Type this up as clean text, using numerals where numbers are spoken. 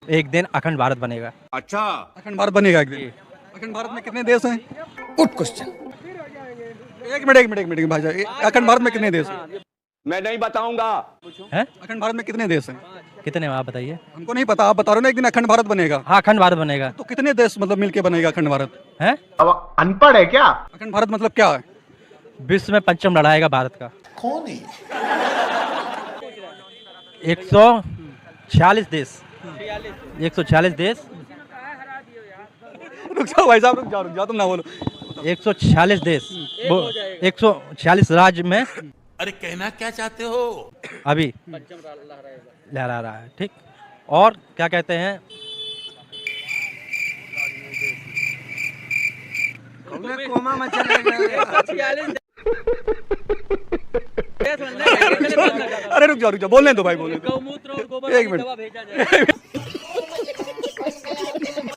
एक दिन अखंड भारत बनेगा। अच्छा, अखंड भारत बनेगा एक दिन। अखंड भारत में कितने देश हैं? Good question. एक मिनट भाई साहब, अखंड भारत में कितने देश हैं? मैं नहीं बताऊंगा। है अखंड भारत में कितने देश हैं? कितने आप बताइए। हमको नहीं पता, आप बता रहे हो ना एक दिन अखंड भारत बनेगा, हाँ अखंड भारत बनेगा। तो कितने देश मतलब मिलके बनेगा अखंड भारत? है अनपढ़ है क्या? अखंड भारत मतलब क्या है? विश्व में पंचम लड़ाएगा भारत का। कौन है? 146 देश, 146 देश, रुक जाओ भाई साहब, रुक जाओ, तुम ना बोलो। 146 देश, वो 146 राज्य में अरे कहना क्या चाहते हो? अभी लहरा रहा है। ठीक, और क्या कहते हैं, अरे रुक जाओ, बोलने दो भाई, बोलने दो। एक मिनट।